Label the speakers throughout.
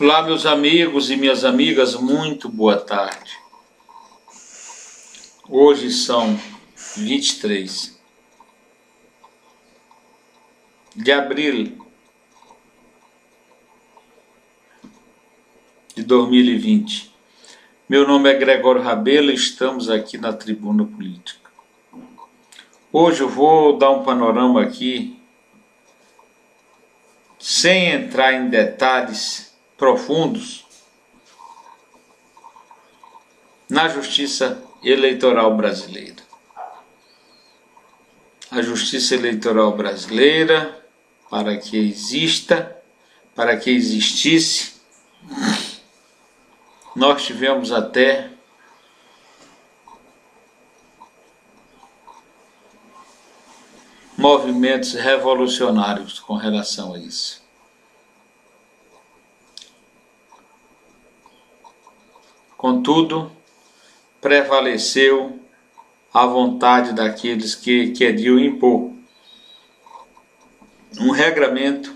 Speaker 1: Olá, meus amigos e minhas amigas, muito boa tarde. Hoje são 23 de abril de 2020. Meu nome é Gregório Rabelo e estamos aqui na Tribuna Política. Hoje eu vou dar um panorama aqui, sem entrar em detalhes profundos, na Justiça Eleitoral Brasileira. A Justiça Eleitoral Brasileira, para que existisse, nós tivemos até movimentos revolucionários com relação a isso. Contudo, prevaleceu a vontade daqueles que queriam impor um regramento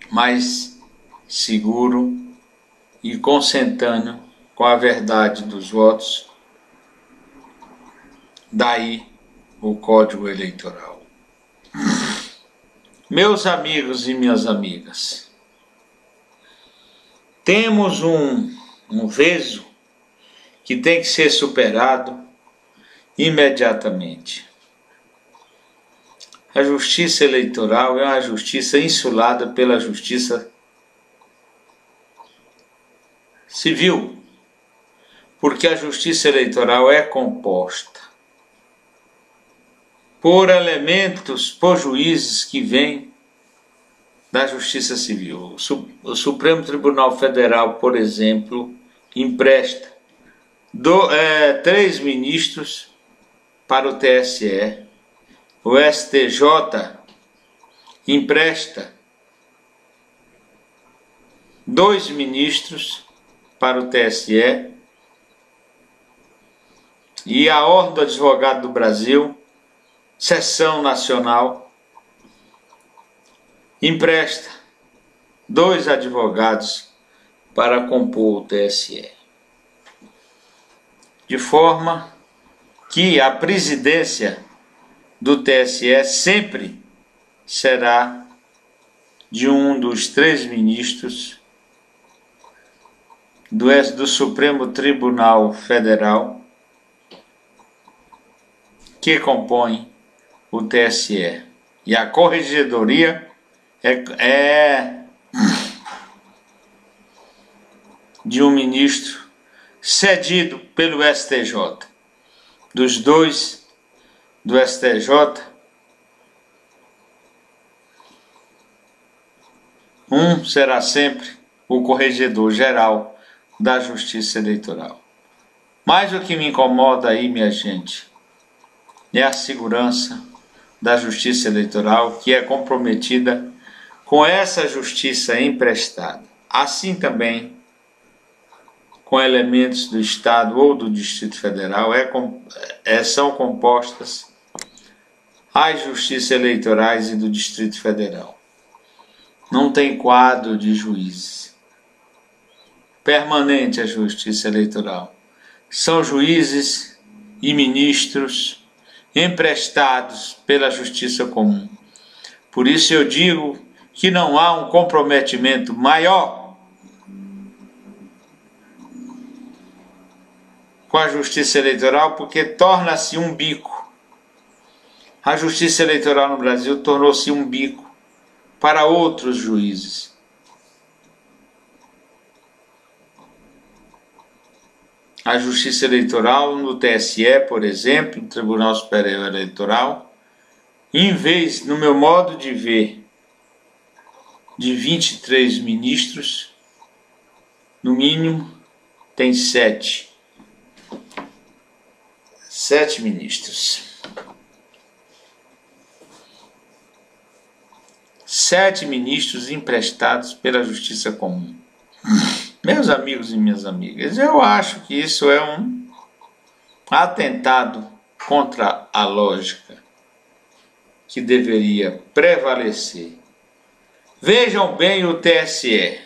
Speaker 1: mais seguro e consentâneo com a verdade dos votos. Daí o Código Eleitoral. Meus amigos e minhas amigas, temos um veso que tem que ser superado imediatamente. A justiça eleitoral é uma justiça insulada pela justiça civil, porque a justiça eleitoral é composta por elementos, por juízes que vêm da justiça civil. O Supremo Tribunal Federal, por exemplo, empresta 3 ministros para o TSE. O STJ empresta 2 ministros para o TSE. E a Ordem do Advogado do Brasil, Seção Nacional, empresta 2 advogados para compor o TSE. De forma que a presidência do TSE sempre será de um dos 3 ministros do Supremo Tribunal Federal que compõem o TSE. E a corregedoria é de um ministro cedido pelo STJ. Dos 2 do STJ, um será sempre o corregedor geral da Justiça Eleitoral. Mas o que me incomoda aí, minha gente, é a segurança da Justiça Eleitoral, que é comprometida com essa justiça emprestada. Assim também com elementos do Estado ou do Distrito Federal, são compostas as justiças eleitorais e do Distrito Federal. Não tem quadro de juízes permanente a Justiça Eleitoral. São juízes e ministros emprestados pela Justiça Comum. Por isso eu digo que não há um comprometimento maior com a Justiça Eleitoral, porque torna-se um bico. A Justiça Eleitoral no Brasil tornou-se um bico para outros juízes. A Justiça Eleitoral no TSE, por exemplo, no Tribunal Superior Eleitoral, em vez, no meu modo de ver, de 23 ministros, no mínimo tem 7 ministros. 7 ministros emprestados pela Justiça Comum. Meus amigos e minhas amigas, eu acho que isso é um atentado contra a lógica que deveria prevalecer Vejam bem o TSE,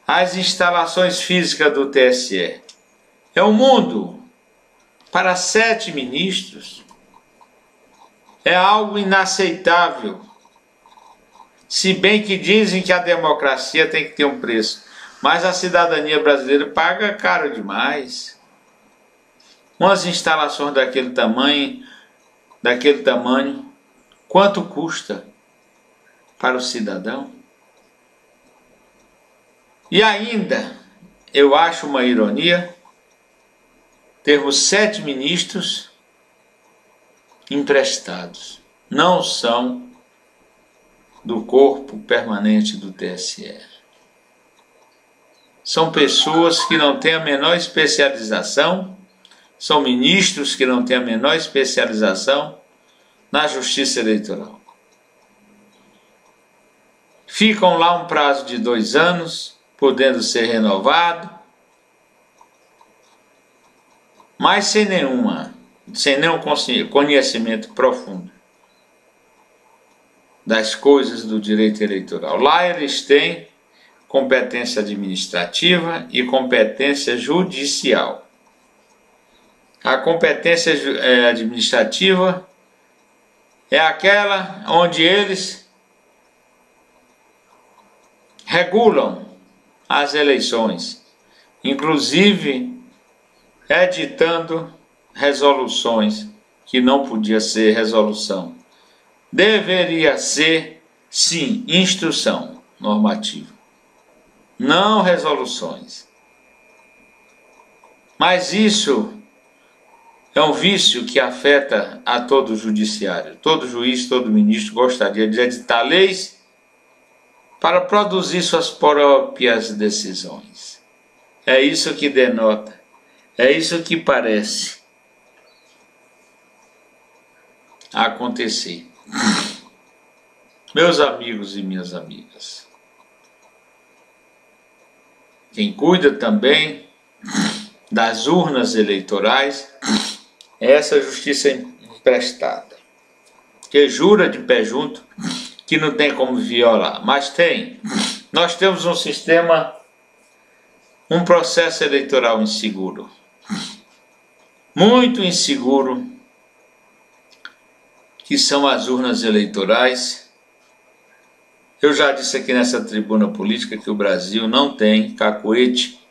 Speaker 1: as instalações físicas do TSE. É um mundo para 7 ministros. É algo inaceitável. Se bem que dizem que a democracia tem que ter um preço, mas a cidadania brasileira paga caro demais. Umas instalações daquele tamanho, quanto custa para o cidadão? E ainda, eu acho uma ironia termos 7 ministros emprestados. Não são do corpo permanente do TSE. São pessoas que não têm a menor especialização, são ministros que não têm a menor especialização na justiça eleitoral. Ficam lá um prazo de 2 anos, podendo ser renovado, mas sem nenhum conhecimento profundo das coisas do direito eleitoral. Lá eles têm competência administrativa e competência judicial. A competência administrativa é aquela onde eles regulam as eleições, inclusive editando resoluções que não podia ser resolução. Deveria ser, sim, instrução normativa, não resoluções. Mas isso é um vício que afeta a todo o judiciário. Todo juiz, todo ministro gostaria de editar leis para produzir suas próprias decisões. É isso que denota, é isso que parece acontecer. Meus amigos e minhas amigas, quem cuida também das urnas eleitorais é essa justiça emprestada, que jura de pé junto que não tem como violar, mas tem. Nós temos um sistema, um processo eleitoral inseguro, muito inseguro, que são as urnas eleitorais. Eu já disse aqui nessa tribuna política que o Brasil não tem cacuete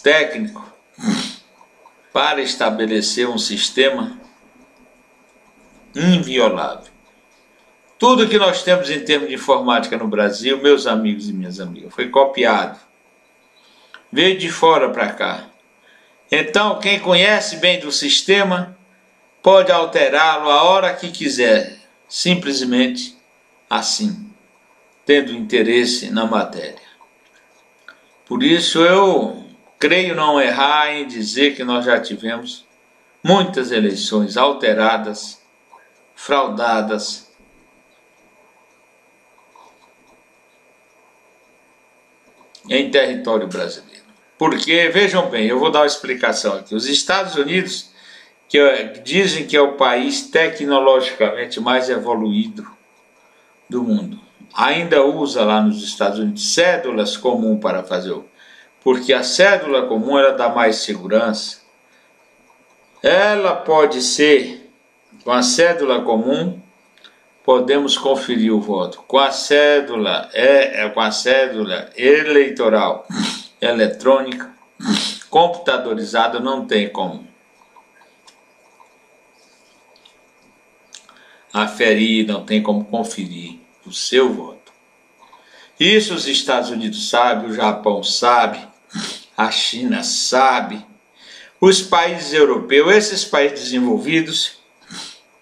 Speaker 1: técnico para estabelecer um sistema inviolável. Tudo que nós temos em termos de informática no Brasil, meus amigos e minhas amigas, foi copiado. Veio de fora para cá. Então, quem conhece bem do sistema pode alterá-lo a hora que quiser, simplesmente assim, tendo interesse na matéria. Por isso eu creio não errar em dizer que nós já tivemos muitas eleições alteradas, fraudadas, em território brasileiro. Porque, vejam bem, eu vou dar uma explicação aqui. Os Estados Unidos, que dizem que é o país tecnologicamente mais evoluído do mundo, ainda usa lá nos Estados Unidos cédulas comuns para fazer, porque a cédula comum ela dá mais segurança. Ela pode ser, com a cédula comum, podemos conferir o voto. Com a cédula eleitoral eletrônica, computadorizada, não tem como aferir, não tem como conferir o seu voto. Isso os Estados Unidos sabem, o Japão sabe, a China sabe, os países europeus, esses países desenvolvidos,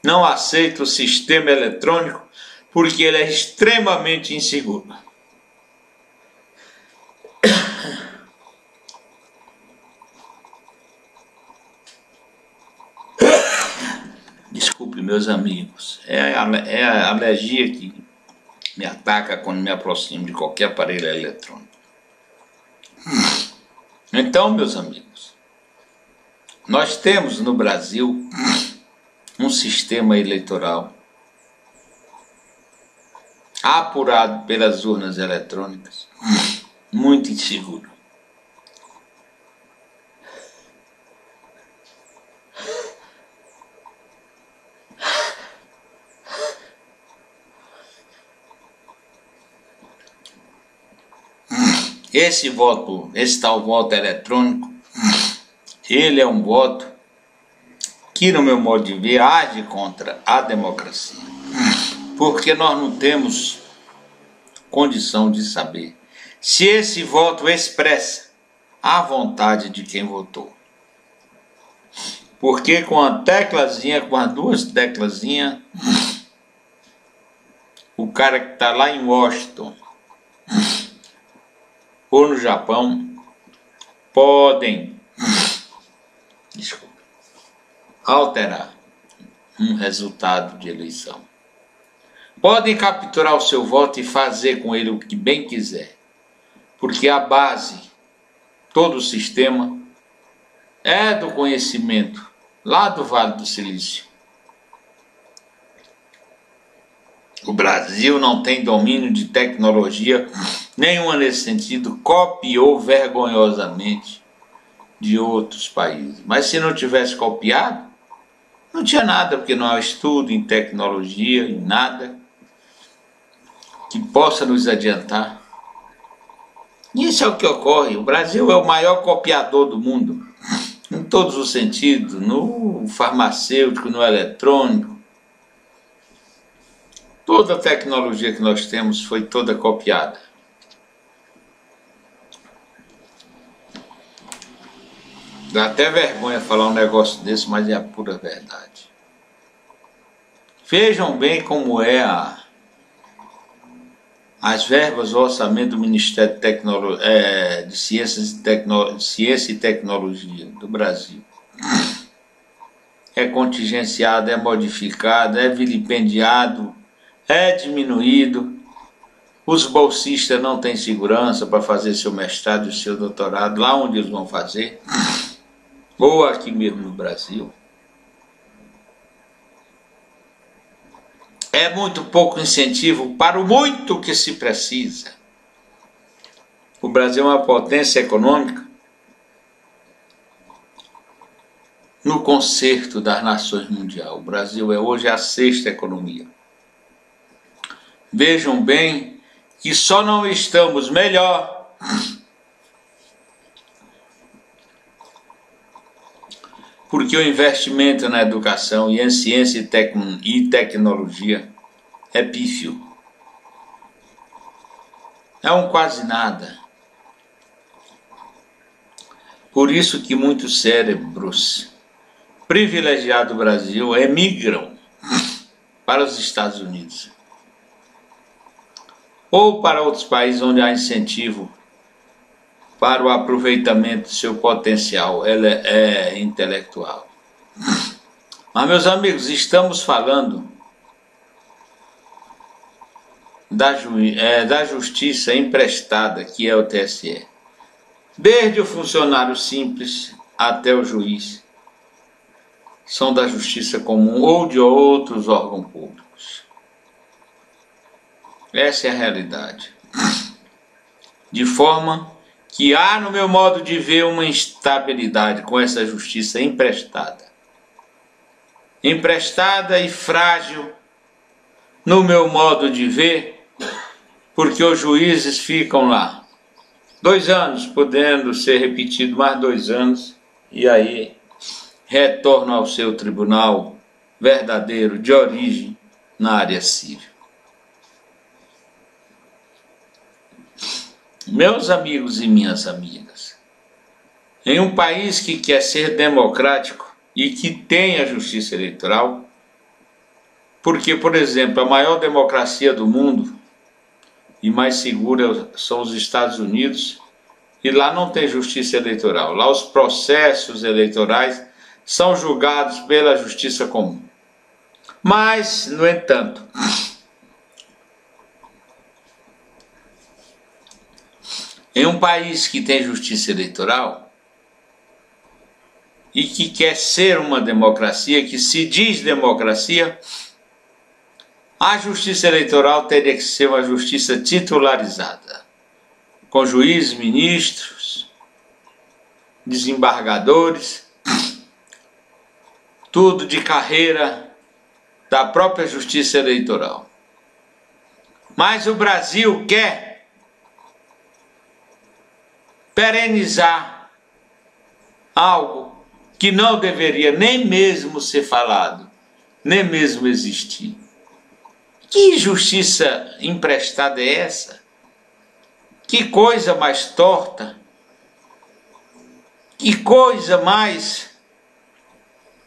Speaker 1: não aceitam o sistema eletrônico porque ele é extremamente inseguro. Desculpe, meus amigos, é a alergia que me ataca quando me aproximo de qualquer aparelho eletrônico. Então, meus amigos, nós temos no Brasil um sistema eleitoral apurado pelas urnas eletrônicas, muito inseguro. Esse tal voto eletrônico, ele é um voto que, no meu modo de ver, age contra a democracia, porque nós não temos condição de saber se esse voto expressa a vontade de quem votou. Porque com a teclazinha, com as duas teclazinhas, o cara que está lá em Washington ou no Japão podem alterar um resultado de eleição. Podem capturar o seu voto e fazer com ele o que bem quiser, porque a base, todo o sistema, é do conhecimento lá do Vale do Silício. O Brasil não tem domínio de tecnologia nenhuma nesse sentido, copiou vergonhosamente de outros países. Mas se não tivesse copiado, não tinha nada, porque não há estudo em tecnologia, em nada que possa nos adiantar. Isso é o que ocorre. O Brasil é o maior copiador do mundo, em todos os sentidos, no farmacêutico, no eletrônico. Toda a tecnologia que nós temos foi toda copiada. Dá até vergonha falar um negócio desse, mas é a pura verdade. Vejam bem como é as verbas do orçamento do Ministério de Ciência e Tecnologia do Brasil. É contingenciado, é modificado, é vilipendiado, é diminuído. Os bolsistas não têm segurança para fazer seu mestrado e seu doutorado lá onde eles vão fazer, ou aqui mesmo no Brasil. É muito pouco incentivo para o muito que se precisa. O Brasil é uma potência econômica no concerto das nações mundiais. O Brasil é hoje a sexta economia. Vejam bem que só não estamos melhor porque o investimento na educação e em ciência e tecnologia é pífio. É um quase nada. Por isso que muitos cérebros privilegiados do Brasil emigram para os Estados Unidos ou para outros países onde há incentivo para o aproveitamento do seu potencial intelectual. Mas, meus amigos, estamos falando da justiça emprestada, que é o TSE. Desde o funcionário simples até o juiz são da justiça comum ou de outros órgãos públicos. Essa é a realidade. De forma que há, no meu modo de ver, uma instabilidade com essa justiça emprestada. Emprestada e frágil, no meu modo de ver, porque os juízes ficam lá 2 anos, podendo ser repetido mais 2 anos, e aí retornam ao seu tribunal verdadeiro de origem na área civil. Meus amigos e minhas amigas, em um país que quer ser democrático e que tem a justiça eleitoral, porque, por exemplo, a maior democracia do mundo e mais segura são os Estados Unidos, e lá não tem justiça eleitoral. Lá os processos eleitorais são julgados pela justiça comum. Mas, no entanto, em um país que tem justiça eleitoral e que quer ser uma democracia, que se diz democracia, A justiça eleitoral teria que ser uma justiça titularizada, com juízes, ministros, desembargadores, tudo de carreira da própria justiça eleitoral. Mas o Brasil quer perenizar algo que não deveria nem mesmo ser falado, nem mesmo existir. Que justiça emprestada é essa? Que coisa mais torta? Que coisa mais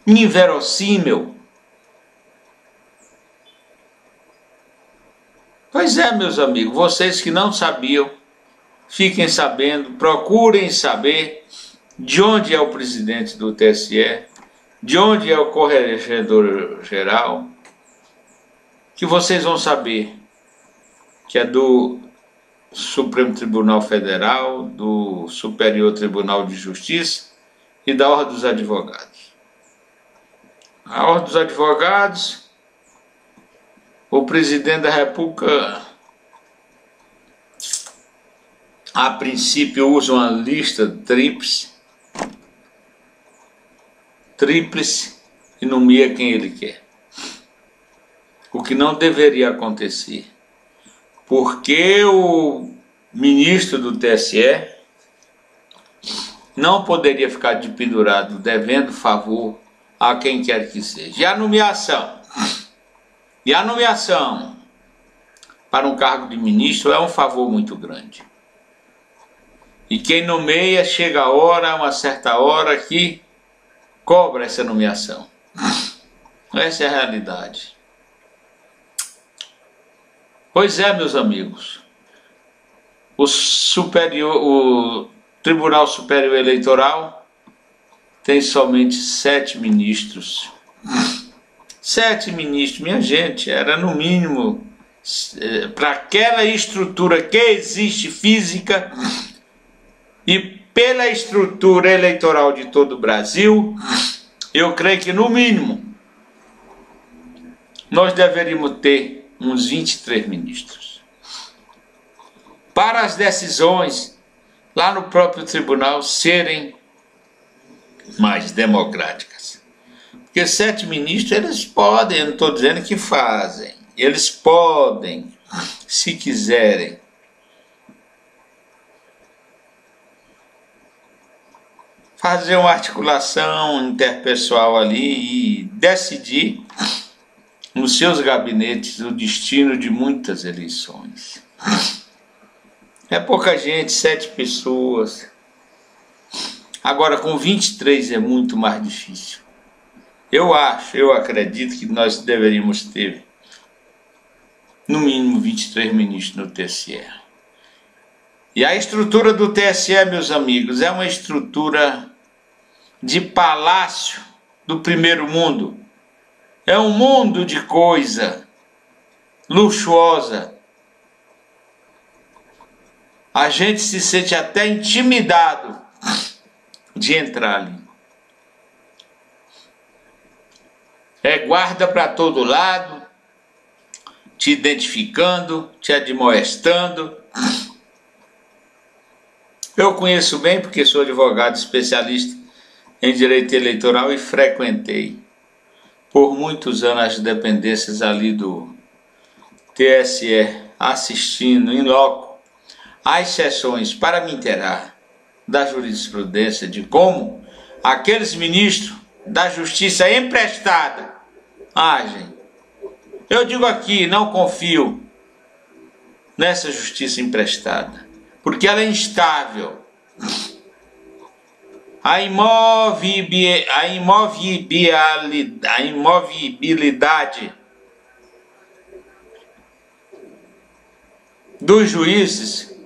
Speaker 1: inverossímil? Pois é, meus amigos, vocês que não sabiam, fiquem sabendo, procurem saber de onde é o presidente do TSE, de onde é o corregedor-geral, que vocês vão saber que é do Supremo Tribunal Federal, do Superior Tribunal de Justiça e da Ordem dos Advogados. A Ordem dos Advogados, o presidente da República, a princípio, usa uma lista tríplice e nomeia quem ele quer. O que não deveria acontecer, porque o ministro do TSE não poderia ficar de pendurado devendo favor a quem quer que seja. E a nomeação para um cargo de ministro é um favor muito grande. E quem nomeia, chega a hora, uma certa hora, que cobra essa nomeação. Essa é a realidade. Pois é, meus amigos, o Tribunal Superior Eleitoral tem somente 7 ministros. 7 ministros, minha gente, era no mínimo, para aquela estrutura que existe física e pela estrutura eleitoral de todo o Brasil, eu creio que no mínimo nós deveríamos ter uns 23 ministros, para as decisões lá no próprio tribunal serem mais democráticas. Porque 7 ministros, eles podem, eu não estou dizendo que fazem, eles podem, se quiserem, fazer uma articulação interpessoal ali e decidir nos seus gabinetes o destino de muitas eleições. É pouca gente, 7 pessoas. Agora com 23 é muito mais difícil. Eu acredito que nós deveríamos ter no mínimo 23 ministros no TSE. E a estrutura do TSE, meus amigos, é uma estrutura de palácio do primeiro mundo. É um mundo de coisa luxuosa. A gente se sente até intimidado de entrar ali. É guarda para todo lado, te identificando, te admoestando. Eu conheço bem porque sou advogado especialista em direito eleitoral e frequentei por muitos anos as dependências ali do TSE, assistindo em loco às sessões para me inteirar da jurisprudência de como aqueles ministros da justiça emprestada agem. Eu digo aqui, não confio nessa justiça emprestada, porque ela é instável. A imovibilidade dos juízes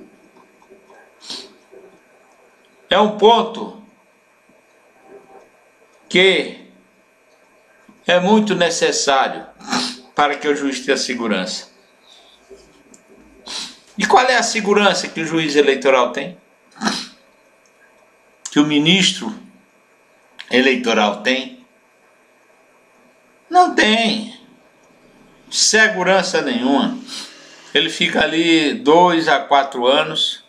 Speaker 1: é um ponto que é muito necessário para que o juiz tenha segurança. E qual é a segurança que o juiz eleitoral tem? Que o ministro eleitoral tem? Não tem. segurança nenhuma. Ele fica ali 2 a 4 anos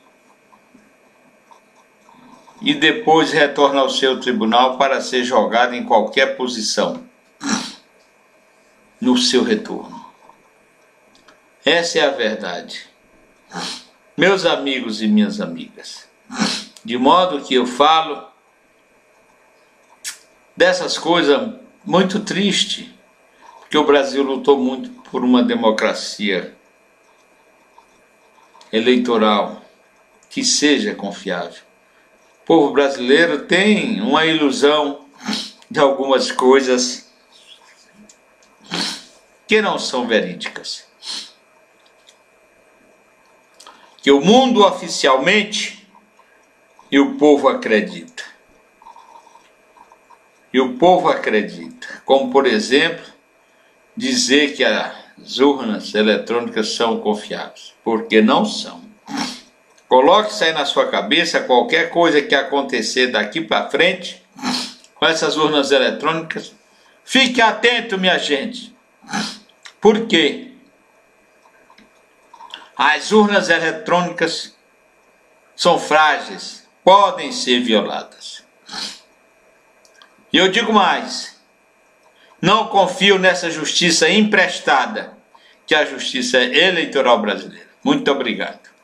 Speaker 1: e depois retorna ao seu tribunal para ser jogado em qualquer posição no seu retorno. Essa é a verdade, meus amigos e minhas amigas. De modo que eu falo dessas coisas muito triste, porque o Brasil lutou muito por uma democracia eleitoral que seja confiável. O povo brasileiro tem uma ilusão de algumas coisas que não são verídicas. Que o mundo oficialmente e o povo acredita. E o povo acredita, como por exemplo, dizer que as urnas eletrônicas são confiáveis, porque não são. Coloque isso aí na sua cabeça, qualquer coisa que acontecer daqui para frente, com essas urnas eletrônicas, fique atento, minha gente. Por quê? As urnas eletrônicas são frágeis, podem ser violadas. E eu digo mais, não confio nessa justiça emprestada, que é a justiça eleitoral brasileira. Muito obrigado.